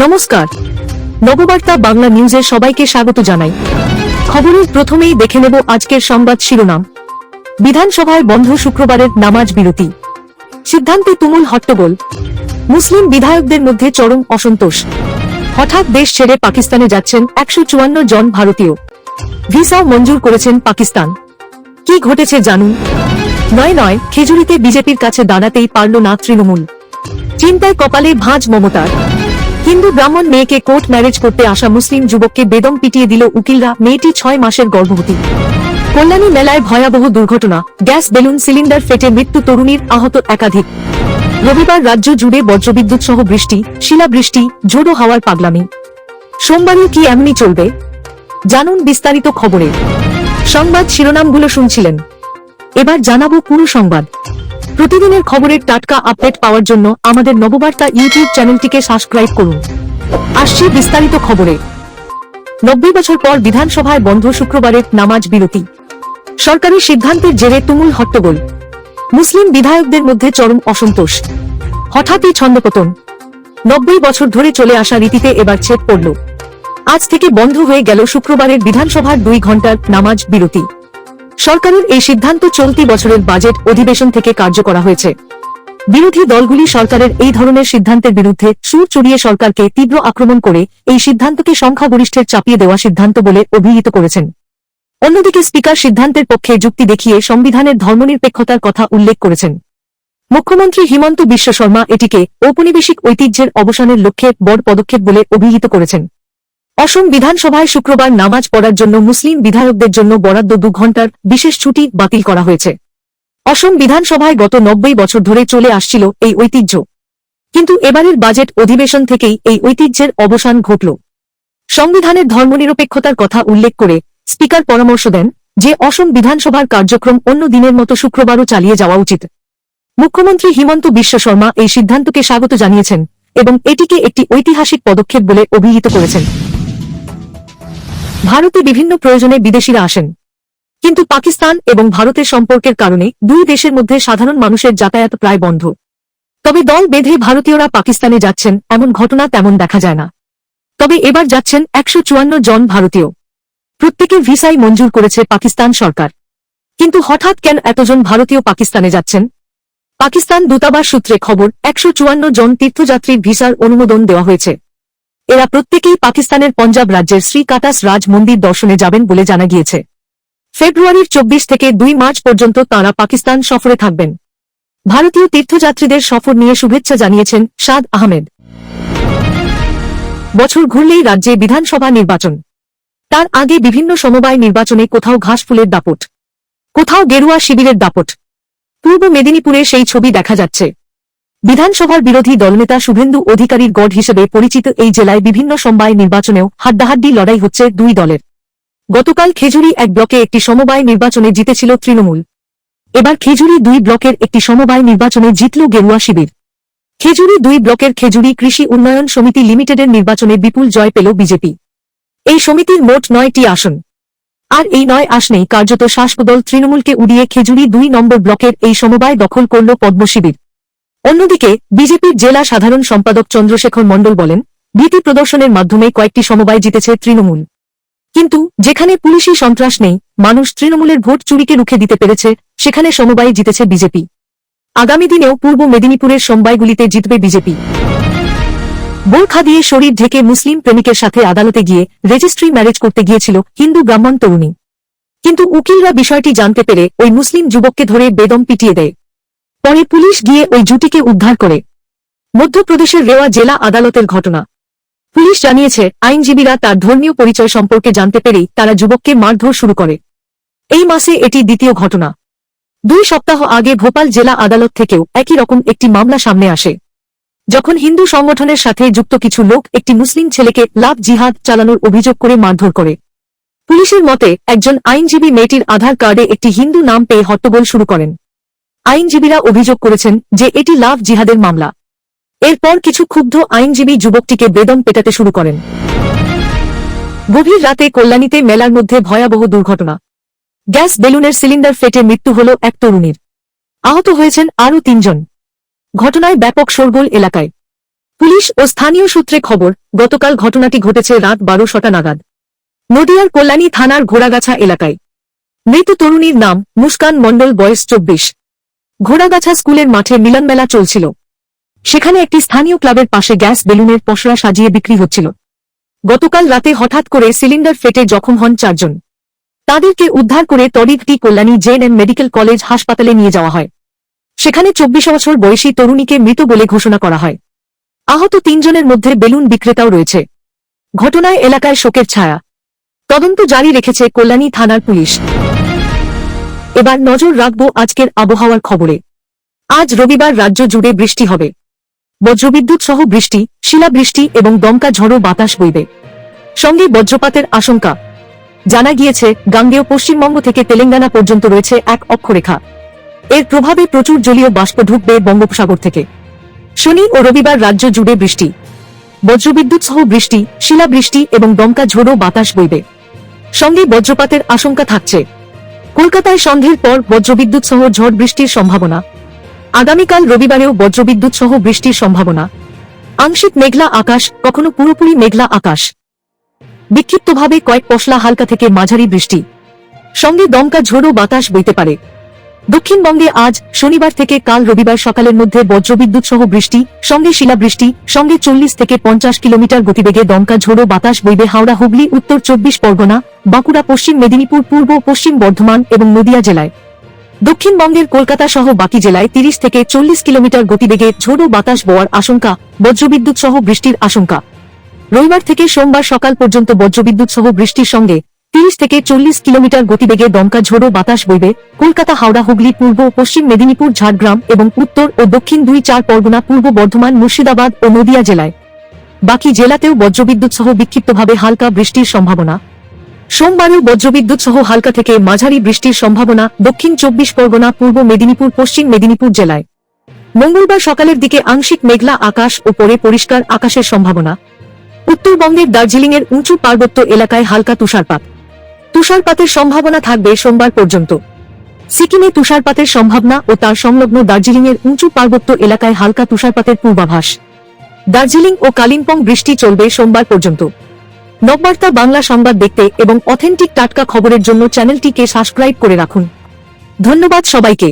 নমস্কার, নববার্তা বাংলা নিউজে সবাইকে স্বাগত জানাই। খবরের প্রথমেই দেখে নেব আজকের সংবাদ শিরোনাম। বিধানসভায় বন্ধ শুক্রবারের নামাজ বিরতি, সিদ্ধান্তে তুমুল হট্টগোল। মুসলিম বিধায়কদের মধ্যে চরম অসন্তোষ। হঠাৎ দেশ ছেড়ে পাকিস্তানে যাচ্ছেন 154 জন ভারতীয়। ভিসাও মঞ্জুর করেছেন পাকিস্তান। কি ঘটেছে জানুন। নয়, খেজুরিতে বিজেপির কাছে দাঁড়াতেই পারল না তৃণমূল। চিন্তায় কপালে ভাঁজ মমতার। হিন্দু ব্রাহ্মণ মেয়েকে কোর্ট ম্যারেজ করতে আসা মুসলিম যুবককে বেদম পিটিয়ে দিল উকিলরা। মেয়েটি 6 মাসের গর্ভবতী। কল্যাণী মেলায় ভয়াবহ দুর্ঘটনা, গ্যাস বেলুন সিলিন্ডার ফেটে মৃত্যু তরুণীর, আহত একাধিক। রবিবার রাজ্য জুড়ে বজ্রবিদ্যুৎ সহ বৃষ্টি, শিলাবৃষ্টি, ঝোড়ো হাওয়ার পাগলামি। সোমবারও কি এমনি চলবে? জানুন বিস্তারিত খবরে। সংবাদ শিরোনামগুলো শুনছিলেন, এবার জানাবো পুরো সংবাদ। প্রতিদিনের খবরের টাটকা আপডেট পাওয়ার জন্য আমাদের নববার্তা ইউটিউব চ্যানেলটিকে সাবস্ক্রাইব করুন। আসছি বিস্তারিত খবরে। 90 বছর পর বিধানসভায় বন্ধ শুক্রবারের নামাজ বিরতি। সরকারি সিদ্ধান্তের জেরে তুমুল হট্টগোল। মুসলিম বিধায়কদের মধ্যে চরম অসন্তোষ। হঠাৎই ছন্দপতন। 90 বছর ধরে চলে আসা রীতিতে এবার ছেদ পড়ল। আজ থেকে বন্ধ হয়ে গেল শুক্রবারের বিধানসভার 2 ঘণ্টার নামাজ বিরতি। সরকারের এই সিদ্ধান্ত চলতি বছরের বাজেট অধিবেশন থেকে কার্য করা হয়েছে। বিরোধী দলগুলি সরকারের এই ধরনের সিদ্ধান্তের বিরুদ্ধে সুর চড়িয়ে সরকারকে তীব্র আক্রমণ করে এই সিদ্ধান্তকে সংখ্যাগরিষ্ঠের চাপিয়ে দেওয়া সিদ্ধান্ত বলে অভিহিত করেছেন। অন্যদিকে স্পিকার সিদ্ধান্তের পক্ষে যুক্তি দেখিয়ে সংবিধানের ধর্মনিরপেক্ষতার কথা উল্লেখ করেছেন। মুখ্যমন্ত্রী হিমন্ত বিশ্ব শর্মা এটিকে ঔপনিবেশিক ঐতিহ্যের অবসানের লক্ষ্যে বড় পদক্ষেপ বলে অভিহিত করেছেন। অসম বিধানসভায় শুক্রবার নামাজ পড়ার জন্য মুসলিম বিধায়কদের জন্য বরাদ্দ 2 ঘণ্টার বিশেষ ছুটি বাতিল করা হয়েছে। অসম বিধানসভায় গত 90 বছর ধরে চলে আসছিল এই ঐতিহ্য, কিন্তু এবারের বাজেট অধিবেশন থেকেই এই ঐতিহ্যের অবসান ঘটল। সংবিধানের ধর্মনিরপেক্ষতার কথা উল্লেখ করে স্পিকার পরামর্শ দেন যে অসম বিধানসভার কার্যক্রম অন্য দিনের মতো শুক্রবারও চালিয়ে যাওয়া উচিত। মুখ্যমন্ত্রী হিমন্ত বিশ্ব শর্মা এই সিদ্ধান্তকে স্বাগত জানিয়েছেন এবং এটিকে একটি ঐতিহাসিক পদক্ষেপ বলে অভিহিত করেছেন। ভারতে বিভিন্ন প্রয়োজনে বিদেশিরা আসেন, কিন্তু পাকিস্তান এবং ভারতের সম্পর্কের কারণে দুই দেশের মধ্যে সাধারণ মানুষের যাতায়াত প্রায় বন্ধ। তবে দল বেঁধে ভারতীয়রা পাকিস্তানে যাচ্ছেন এমন ঘটনা তেমন দেখা যায় না। তবে এবার যাচ্ছেন 154 জন ভারতীয়। প্রত্যেকের ভিসাই মঞ্জুর করেছে পাকিস্তান সরকার। কিন্তু হঠাৎ কেন এতজন ভারতীয় পাকিস্তানে যাচ্ছেন? পাকিস্তান দূতাবাস সূত্রে খবর, 154 জন তীর্থযাত্রীর ভিসার অনুমোদন দেওয়া হয়েছে। এরা প্রত্যেকেই পাকিস্তানের পঞ্জাব রাজ্যের শ্রী কাটাস রাজ মন্দির দর্শনে যাবেন বলে জানা গিয়েছে। ফেব্রুয়ারির 24 থেকে 2 মার্চ পর্যন্ত তাঁরা পাকিস্তান সফরে থাকবেন। ভারতীয় তীর্থযাত্রীদের সফর নিয়ে শুভেচ্ছা জানিয়েছেন শাদ আহমেদ। বছর ঘুরলেই রাজ্যে বিধানসভা নির্বাচন। তার আগে বিভিন্ন সমবায় নির্বাচনে কোথাও ঘাসফুলের দাপট, কোথাও গেরুয়া শিবিরের দাপট। পূর্ব মেদিনীপুরে সেই ছবি দেখা যাচ্ছে। বিধানসভার বিরোধী দলনেতা শুভেন্দু অধিকারীর গড় হিসেবে পরিচিত এই জেলায় বিভিন্ন সমবায় নির্বাচনেও হাড্ডাহাড্ডি লড়াই হচ্ছে দুই দলের। গতকাল খেজুরি 1 ব্লকে একটি সমবায় নির্বাচনে জিতেছিল তৃণমূল। এবার খেজুরি 2 ব্লকের একটি সমবায় নির্বাচনে জিতল গেরুয়া শিবির। খেজুরি 2 ব্লকের খেজুরি কৃষি উন্নয়ন সমিতি লিমিটেডের নির্বাচনে বিপুল জয় পেল বিজেপি। এই সমিতির মোট 9টি আসন। আর এই 9 আসনেই কার্যত শাসকদল তৃণমূলকে উড়িয়ে খেজুরি 2 নম্বর ব্লকের এই সমবায় দখল করল পদ্ম শিবির। অন্যদিকে বিজেপির জেলা সাধারণ সম্পাদক চন্দ্রশেখর মণ্ডল বলেন, ভীতি প্রদর্শনের মাধ্যমে কয়েকটি সমবায় জিতেছে তৃণমূল। কিন্তু যেখানে পুলিশি সন্ত্রাস নেই, মানুষ তৃণমূলের ভোট চুরিকে রুখে দিতে পেরেছে, সেখানে সমবায় জিতেছে বিজেপি। আগামী দিনেও পূর্ব মেদিনীপুরের সমবায়গুলিতে জিতবে বিজেপি। বোরখা দিয়ে শরীর ঢেকে মুসলিম প্রেমিকের সাথে আদালতে গিয়ে রেজিস্ট্রি ম্যারেজ করতে গিয়েছিল হিন্দু ব্রাহ্মণ তরুণী। কিন্তু উকিলরা বিষয়টি জানতে পেরে ওই মুসলিম যুবককে ধরে বেদম পিটিয়ে দেয়। পরে পুলিশ গিয়ে ওই জুটিকে উদ্ধার করে। মধ্যপ্রদেশের রেওয়া জেলা আদালতের ঘটনা। পুলিশ জানিয়েছে, আইনজীবীরা তার ধর্মীয় পরিচয় সম্পর্কে জানতে পেরেই তারা যুবককে মারধর শুরু করে। এই মাসে এটি দ্বিতীয় ঘটনা। 2 সপ্তাহ আগে ভোপাল জেলা আদালত থেকেও একই রকম একটি মামলা সামনে আসে, যখন হিন্দু সংগঠনের সাথে যুক্ত কিছু লোক একটি মুসলিম ছেলেকে লাভ জিহাদ চালানোর অভিযোগ করে মারধর করে। পুলিশের মতে, একজন আইনজীবী মেয়েটির আধার কার্ডে একটি হিন্দু নাম পেয়ে হট্টগোল শুরু করেন। আইনজীবীরা অভিযোগ করেছেন যে এটি লাভ জিহাদের মামলা। এরপর কিছু ক্ষুব্ধ আইনজীবী যুবকটিকে বেদম পেটাতে শুরু করেন। গভীর রাতে কল্যাণীতে মেলার মধ্যে ভয়াবহ দুর্ঘটনা। গ্যাস বেলুনের সিলিন্ডার ফেটে মৃত্যু হল এক তরুণীর। আহত হয়েছেন আরও 3 জন। ঘটনায় ব্যাপক শোরগোল এলাকায়। পুলিশ ও স্থানীয় সূত্রে খবর, গতকাল ঘটনাটি ঘটেছে রাত 12টা নাগাদ নদিয়ার কল্যাণী থানার ঘোড়াগাছা এলাকায়। মৃত তরুণীর নাম মুস্কান মণ্ডল, বয়স 24। ঘোড়াগাছা স্কুলের মাঠে মিলনমেলা চলছিল। সেখানে একটি স্থানীয় ক্লাবের পাশে গ্যাস বেলুনের পসরা সাজিয়ে বিক্রি হচ্ছিল। গতকাল রাতে হঠাৎ করে সিলিন্ডার ফেটে জখম হন 4 জন। তাদেরকে উদ্ধার করে তড়িঘড়ি কল্যাণী জে.এন.এম মেডিকেল কলেজ হাসপাতালে নিয়ে যাওয়া হয়। সেখানে 24 বছর বয়সী তরুণীকে মৃত বলে ঘোষণা করা হয়। আহত 3 জনের মধ্যে বেলুন বিক্রেতাও রয়েছে। ঘটনায় এলাকায় শোকের ছায়া। তদন্ত জারি রেখেছে কল্যাণী থানার পুলিশ। এবার নজর রাখব আজকের আবহাওয়ার খবরে। আজ রবিবার রাজ্য জুড়ে বৃষ্টি হবে। বজ্রবিদ্যুৎ সহ বৃষ্টি, শিলাবৃষ্টি এবং দমকা ঝড়ো বাতাস বইবে। সঙ্গে বজ্রপাতের আশঙ্কা। জানা গিয়েছে, গাঙ্গেয় পশ্চিমবঙ্গ থেকে তেলেঙ্গানা পর্যন্ত রয়েছে এক অক্ষরেখা। এর প্রভাবে প্রচুর জলীয় বাষ্প ঢুকবে বঙ্গোপসাগর থেকে। শনি ও রবিবার রাজ্য জুড়ে বৃষ্টি, বজ্রবিদ্যুৎ সহ বৃষ্টি, শিলাবৃষ্টি এবং দমকা ঝোড়ো বাতাস বইবে। সঙ্গে বজ্রপাতের আশঙ্কা থাকছে। কলকাতায় সন্ধ্যের পর বজ্রবিদ্যুৎ সহ ঝড় বৃষ্টির সম্ভাবনা। আগামীকাল রবিবারেও বজ্রবিদ্যুৎ সহ বৃষ্টির সম্ভাবনা। আংশিক মেঘলা আকাশ, কখনো পুরোপুরি মেঘলা আকাশ। বিক্ষিপ্তভাবে কয়েক পশলা হালকা থেকে মাঝারি বৃষ্টি। সঙ্গে দমকা ঝোড়ো বাতাস বইতে পারে। দক্ষিণবঙ্গে আজ শনিবার থেকে কাল রবিবার সকালের মধ্যে বজ্রবিদ্যুৎ সহ বৃষ্টি, সঙ্গে শিলাবৃষ্টি, সঙ্গে 40 থেকে 50 কিলোমিটার গতিবেগে দমকা ঝোড়ো বাতাস বইবে হাওড়া, হুগলি, উত্তর 24 পরগনা, বাঁকুড়া, পশ্চিম মেদিনীপুর, পূর্ব পশ্চিম বর্ধমান এবং নদিয়া জেলায়। দক্ষিণবঙ্গের কলকাতা সহ বাকি জেলায় 30 থেকে 40 কিলোমিটার গতিবেগে ঝোড়ো বাতাস বওয়ার আশঙ্কা, বজ্রবিদ্যুৎ সহ বৃষ্টির আশঙ্কা। রবিবার থেকে সোমবার সকাল পর্যন্ত বজ্রবিদ্যুৎ সহ বৃষ্টির সঙ্গে 30 থেকে 40 কিলোমিটার গতিবেগে দমকা ঝোড়ো বাতাস বইবে কলকাতা, হাওড়া, হুগলি, পূর্ব ও পশ্চিম মেদিনীপুর, ঝাড়গ্রাম এবং উত্তর ও দক্ষিণ 2-4 পরগনা, পূর্ব বর্ধমান, মুর্শিদাবাদ ও নদিয়া জেলায়। বাকি জেলাতেও বজ্রবিদ্যুৎ সহ বিক্ষিপ্তভাবে হালকা বৃষ্টির সম্ভাবনা। সোমবারেও বজ্রবিদ্যুৎ সহ হালকা থেকে মাঝারি বৃষ্টির সম্ভাবনা দক্ষিণ 24 পরগনা, পূর্ব মেদিনীপুর, পশ্চিম মেদিনীপুর জেলায়। মঙ্গলবার সকালের দিকে আংশিক মেঘলা আকাশ ও পরে পরিষ্কার আকাশের সম্ভাবনা। উত্তরবঙ্গের দার্জিলিংয়ের উঁচু পার্বত্য এলাকায় হালকা তুষারপাত। তুষারপাতের সম্ভাবনা থাকবে সোমবার পর্যন্ত। সিকিমে তুষারপাতের সম্ভাবনা ও তার সংলগ্ন দার্জিলিংয়ের উঁচু পার্বত্য এলাকায় হালকা তুষারপাতের পূর্বাভাস। দার্জিলিং ও কালিম্পং বৃষ্টি চলবে সোমবার পর্যন্ত। নববার্তা বাংলা সংবাদ দেখতে এবং অথেন্টিক টাটকা খবরের জন্য চ্যানেলটিকে সাবস্ক্রাইব করে রাখুন। ধন্যবাদ সবাইকে।